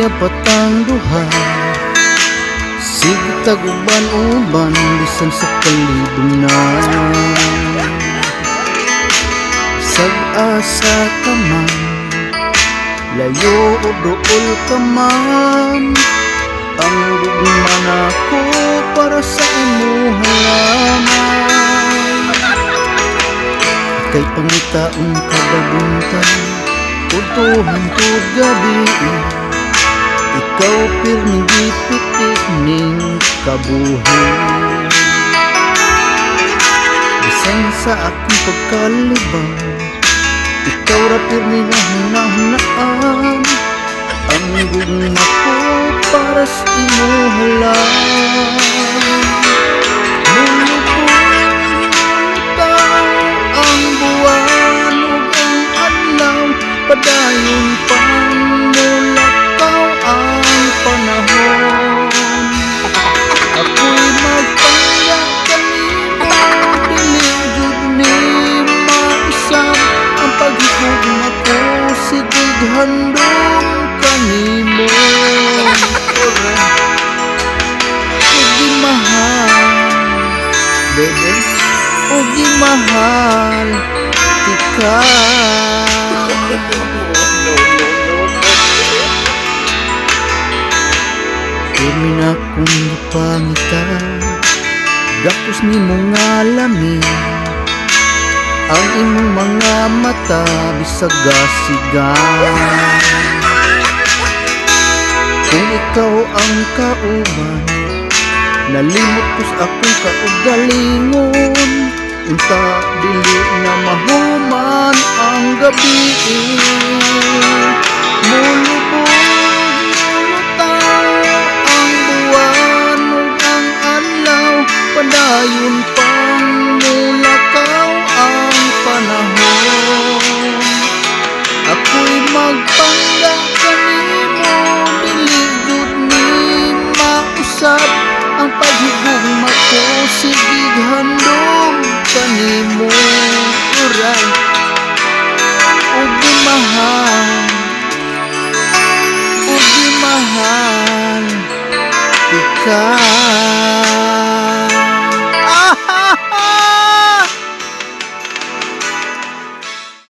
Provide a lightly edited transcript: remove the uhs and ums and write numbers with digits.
niya patang duha. Sige taguban-uban bisan sa kalibunan. Sag-asa ka man, layo o dool ka man, ang gugma nako para sa imo halaman. Kay pangitaon kada buntag, utuhan tud gabi, ikaw pirmi gipitik ning kabuhi. Bisan sa akong pagkalibang, ikaw ra pirmi na hunahunaan, ang gugma ko para sa imo halaman. Padayon pang mulakaw ang panahon. Ako'y magpaya kanimo, dili jud ni mausap ang paghigugma ko, sigig handom kanimo. Ugi mahal, bebe, ugi mahal tika. Pirmi na kong napangita, gapos ni mong alamin, ang imong mga mata bisag-asigan. Kung ikaw ang kauban, nalimot ko sa akong kaugalingon, unta dili na mahuman ang gabi. Mulog